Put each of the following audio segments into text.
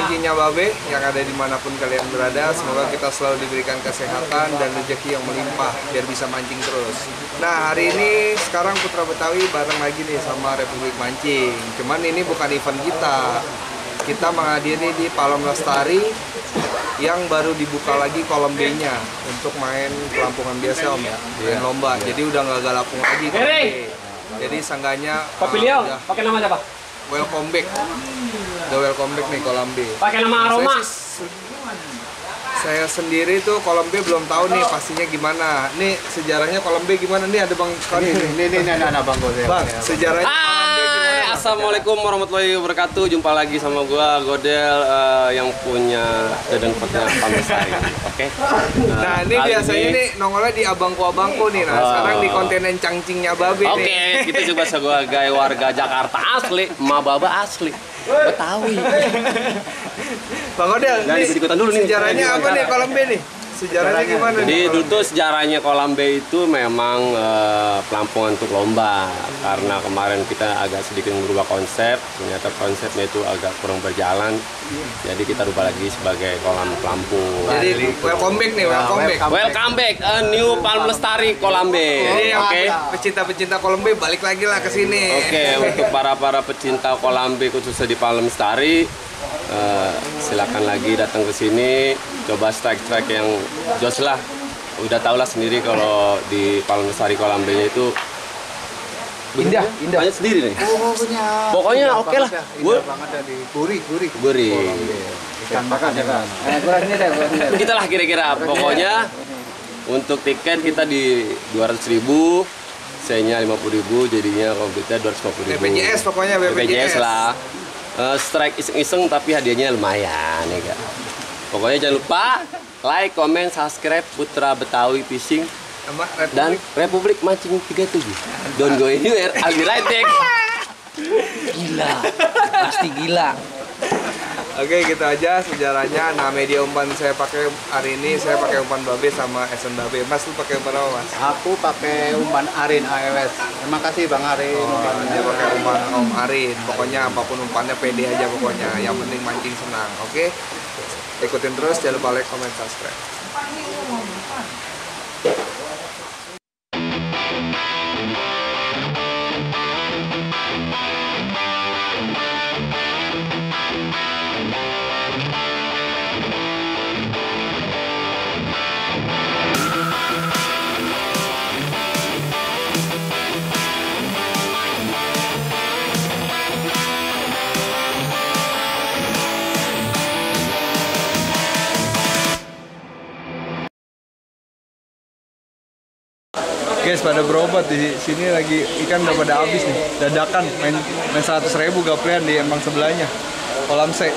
mancingnya Babe yang ada dimanapun kalian berada. Semoga kita selalu diberikan kesehatan dan rezeki yang melimpah biar bisa mancing terus. Nah, hari ini sekarang Putra Betawi bareng lagi nih sama Republik Mancing. Cuman ini bukan event kita. Kita menghadiri di Palem Lestari yang baru dibuka lagi kolam B-nya untuk main pelampungan biasa Om ya, main lomba. Jadi udah nggak galapung lagi. Jadi seenggaknya pakai nama siapa? Welcome back. Udah welcome back nih kolam B. Pakai nama Aroma. Saya sendiri tuh kolam B belum tahu nih pastinya gimana. Nih sejarahnya kolam B gimana nih, ada Bang Koni. Ini Bang Godel. Bang, sejarahnya kolam B gimana? Assalamualaikum warahmatullahi wabarakatuh. Jumpa lagi sama gua Godel yang punya Dedeng Petnya Pamesari. Oke. Nah, ini biasanya nih nongolnya di abangku nih. Nah, sekarang di konten cangcingnya Babe nih. Oke, kita coba sebagai warga Jakarta asli, Ma Baba asli. Betawi. Bang Godel, Ikutan dulu nih. sejarahnya apa nih kolam B nih? Sejarahnya gimana Jadi nih? dulu tuh sejarahnya kolam B itu memang pelampungan untuk lomba. Karena kemarin kita agak sedikit merubah konsep, ternyata konsepnya itu agak kurang berjalan. Jadi kita rubah lagi sebagai kolam pelampung. Jadi welcome back nih, welcome back. Welcome back, a new Palem Lestari kolam B. Jadi Oke. pecinta-pecinta kolam B balik lagi lah ke sini. Oke, untuk para pecinta kolam B khususnya di Palem Lestari, silakan lagi datang ke sini, coba strike yang jos lah. Udah tau lah sendiri kalau di Palem Lestari kolam B-nya itu Indah. banyak sendiri nih. Pokoknya oke lah. Indah banget dari gurih. Ikan makan ya kan. Kita lah kira-kira. Pokoknya untuk tiket kita di 200.000, C-nya 50.000, jadinya kalau kita 250.000. BPJS pokoknya BPJS lah. Strike iseng-iseng tapi hadiahnya lumayan ya kan. Pokoknya jangan lupa like, comment, subscribe Putra Betawi Fishing Sama dan Republik Mancing 37. Don't go anywhere, I'll be right back. Gila, pasti gila. Oke, gitu aja sejarahnya. Nah, media umpan saya pakai hari ini, saya pakai umpan Babe sama Esen Babe. Mas, lu pakai umpan apa, Mas? Aku pakai umpan Arin AWS. Terima kasih Bang Arin. Oh, dia pakai umpan Om Arin. Pokoknya apapun umpannya pede aja pokoknya. Yang penting mancing senang, oke? Ikutin terus, jangan lupa like, comment, subscribe. Guys, pada berobat di sini lagi, ikan udah pada habis nih. Dadakan main 100.000 gaplian di emang sebelahnya. Kolam C.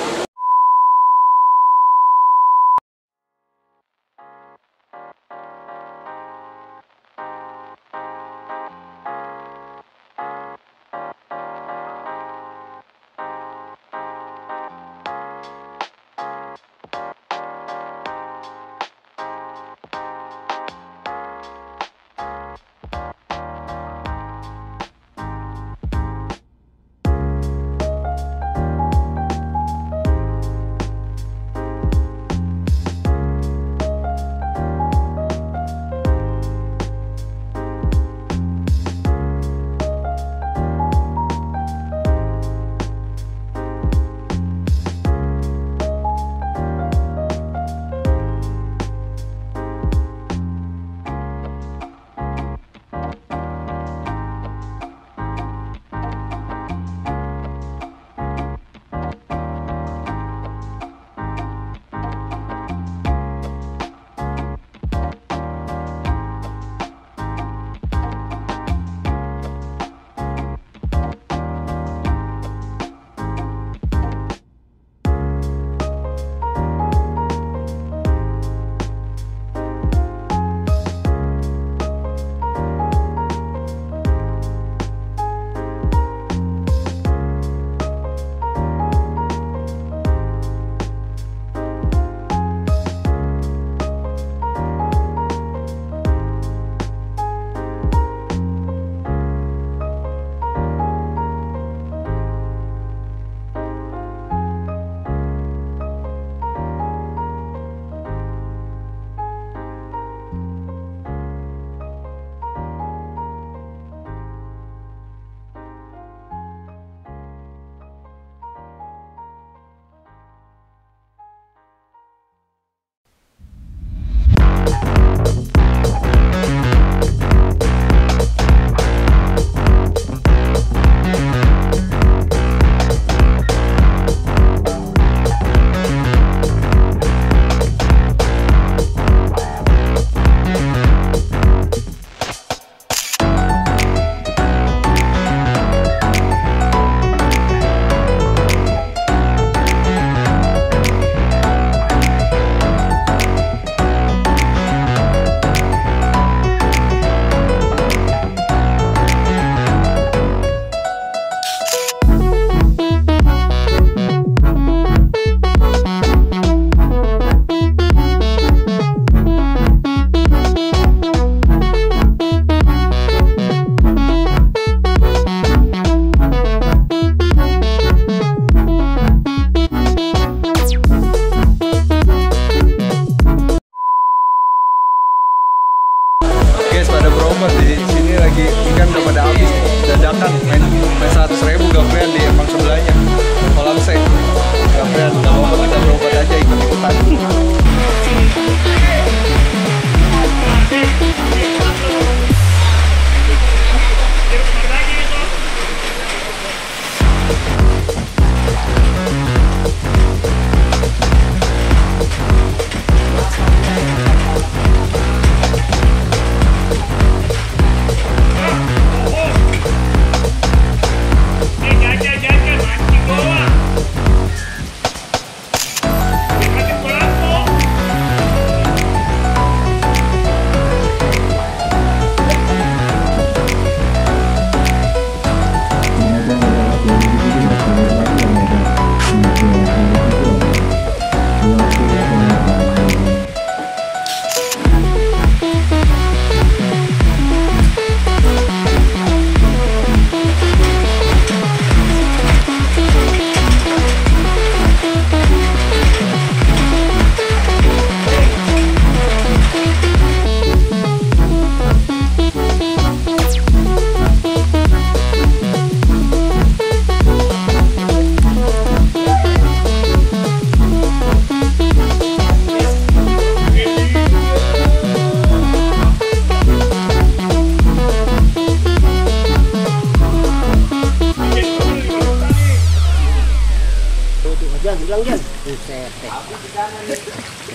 bilang Jan. Buset.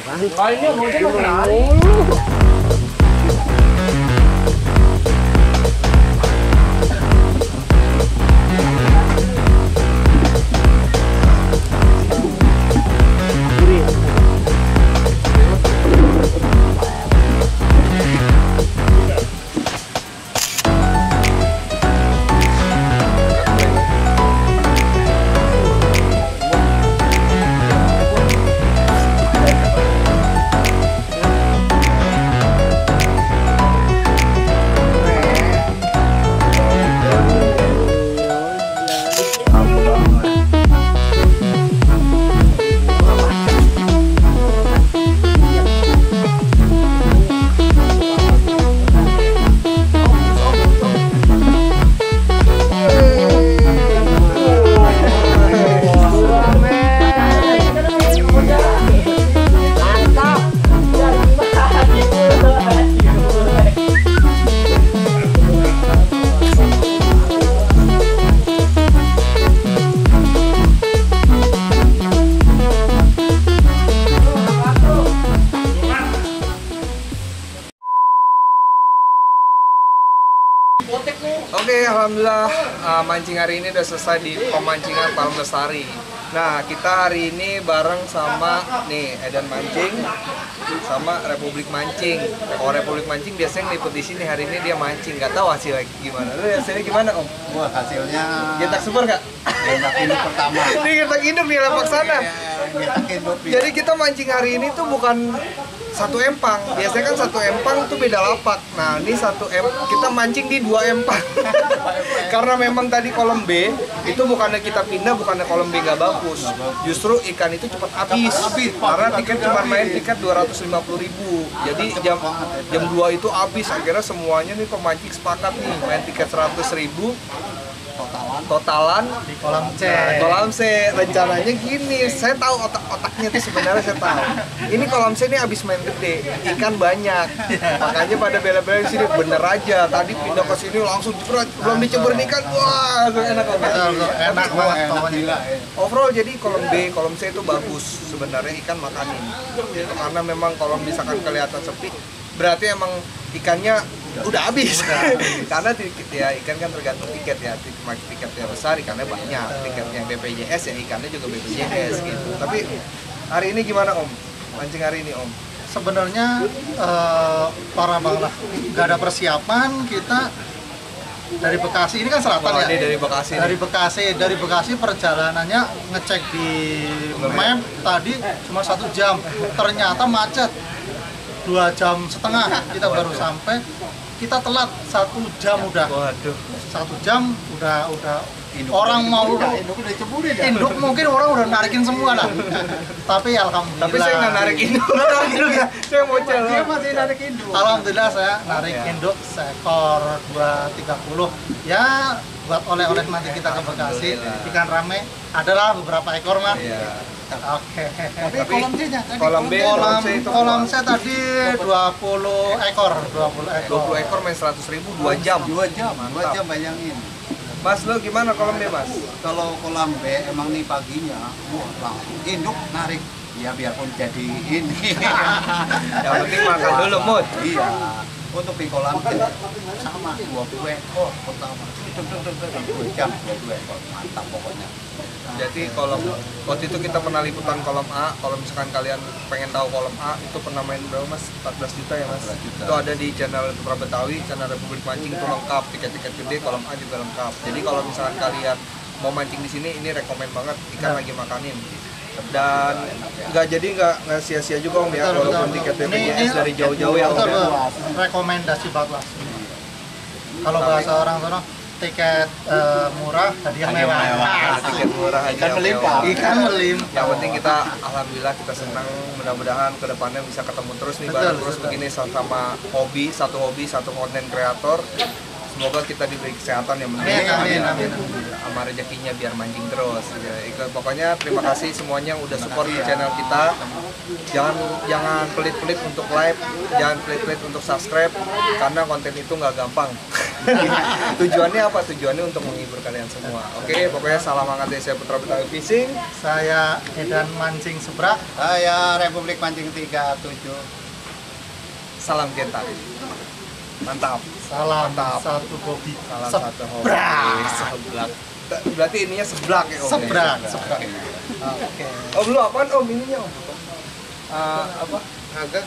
Kan ini mau jadi Oke, alhamdulillah mancing hari ini udah selesai di pemancingan Palem Lestari. Nah, kita hari ini bareng sama nih Edan Mancing sama Republik Mancing. Kalau Republik Mancing biasanya ngeliput di sini, hari ini dia mancing. Nggak tahu hasilnya gimana. Lu hasilnya gimana, Om? Wah, hasilnya Getak super nggak? getak induk pertama. Ini getak induk di lapak sana. Getak induk. Jadi kita mancing hari ini tuh bukan satu empang. Biasanya kan satu empang tuh beda lapak. Nah, ini kita mancing di 2 empang. Karena memang tadi kolom B itu bukannya kita pindah, bukannya kolom B nggak bagus. Justru ikan itu cepat habis. Karena tiket cuma main tiket 250.000. Jadi jam 2 itu habis. Akhirnya semuanya nih pemancing sepakat nih main tiket 100.000. Totalan Di kolam C. Kolam C rencananya gini, saya tahu otaknya tuh sebenarnya saya tahu. Ini kolam C ini habis main gede, ikan banyak, makanya pada bela-bela di sini bener aja. Tadi pindah ke sini langsung jebret, belum diceburin ikan, wah enak banget. Enak banget pokoknya. Overall jadi kolom B, kolom C itu bagus sebenarnya ikan makanin. Itu karena memang kalau misalkan kelihatan sepi, berarti emang ikannya udah habis. Karena tiket ya ikan kan tergantung tiket ya. Tiketnya besar ikannya banyak. Tiketnya BPJS ya ikannya juga BPJS gitu. Tapi hari ini gimana Om? Mancing hari ini Om? Sebenarnya parah banget lah. Gak ada persiapan, kita dari Bekasi, ini kan selatan Oh, ya. ini dari Bekasi. Dari Bekasi perjalanannya ngecek di map tadi cuma 1 jam. Ternyata macet 2,5 jam kita baru sampai. Kita telat 1 jam udah. Waduh. 1 jam udah orang mau induk udah ceburin ya. Induk mungkin orang udah narikin semua lah. Tapi alhamdulillah. Tapi saya nggak narik induk. Narik induk ya. Saya mau jalan. Dia masih narik induk. Alhamdulillah saya narik induk seekor 230. Ya buat oleh-oleh nanti kita ke Bekasi. Ikan rame adalah beberapa ekor mah. Iya. Oke. Tapi kolam C-nya kolam B, kolom C itu kolam C tadi 20 ekor. 20 ekor main 100.000 2 jam. 2 jam bayangin. Mas lo gimana kolom B Mas? Kalau kolam B emang nih paginya, langsung induk narik. Ya biarpun jadi ini. Yang penting makan dulu Mut. Iya. Untuk di kolam C sama 20 ekor pertama. 2 jam 20 ekor. Mantap pokoknya. Jadi kalau waktu itu kita pernah liputan kolom A, kalau misalkan kalian pengen tahu kolom A itu pernah main berapa Mas? 14 juta ya Mas? 14 juta. Itu ada di channel Putra Betawi, channel Republik Mancing itu lengkap, tiket-tiket gede, kolom A juga lengkap. Jadi kalau misalkan kalian mau mancing di sini, ini rekomen banget, ikan lagi makanin. Dan nggak sia-sia juga Om ya, walaupun tiket BPJS dari jauh-jauh ya Om ya. Rekomendasi banget lah. Kalau bahasa orang sana tiket murah, hadiah mewah. Tiket murah aja. Ikan melimpah. Ikan melimpah. Yang penting kita alhamdulillah kita senang, mudah-mudahan kedepannya bisa ketemu terus nih bareng terus begini sama satu hobi, satu konten kreator. Semoga kita diberi kesehatan yang penting. Amin. Sama rezekinya biar mancing terus. Ya, pokoknya terima kasih semuanya yang udah support di channel kita. Jangan pelit-pelit untuk like, jangan pelit-pelit untuk subscribe karena konten itu nggak gampang. Tujuannya apa? Tujuannya untuk menghibur kalian semua. Oke, pokoknya salam hangat dari saya Putra Betawi Fishing. Saya Edan Mancing Sebrak. Saya Republik Mancing 37. Salam Genta. Mantap. Salam Mantap. satu hobi. Salam satu hobi. Seblak. Berarti ininya seblak ya Om? Sebrak. Ya? Sebrak. Oke. Om lu apaan Om ininya Om? Apa? Agak.